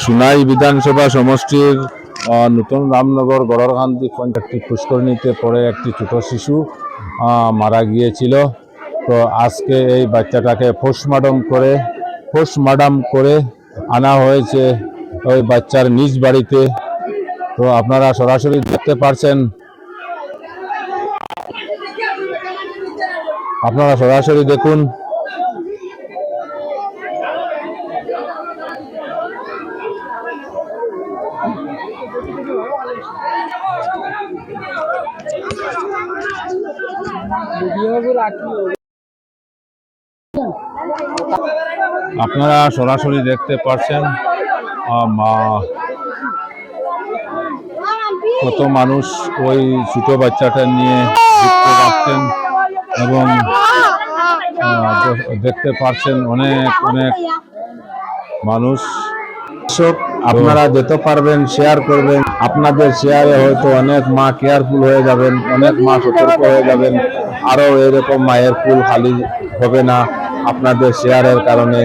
সোনাই বিধানসভা সমষ্টির নতুন রামনগর গড়রকান্দি একটি পুষ্করণীতে পড়ে একটি ছোট শিশু মারা গিয়েছিল। তো আজকে এই বাচ্চাটাকে পোস্টমর্টম করে আনা হয়েছে ওই বাচ্চার নিজ বাড়িতে। তো আপনারা সরাসরি দেখতে পারছেন, আপনারা সরাসরি দেখুন। আপনারা সরাসরি দেখতে পাচ্ছেন কত মানুষ ওই ছোট বাচ্চাটা নিয়ে দেখতে পাচ্ছেন এবং দেখতে পাচ্ছেন অনেক অনেক মানুষ। আপনারা যেতে পারবেন শেয়ার করবেন, আপনাদের শেয়ারে হয়তো অনেক মা কেয়ারফুল হয়ে যাবেন, অনেক মা সতর্ক হয়ে যাবেন। আরো এরকম মায়ের ফুল খালি হবে না আপনাদের শেয়ারের কারণে।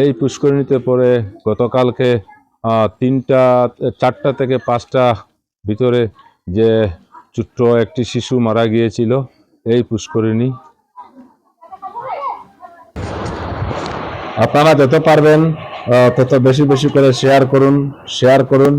এই পুষ্করিণীতে পরে গতকালকে 4টা থেকে 5টা ভিতরে যে ছোট্ট একটি শিশু মারা গিয়েছিল এই পুষ্করিণী। আপনারা যত পারবেন তত বেশি বেশি করে শেয়ার করুন।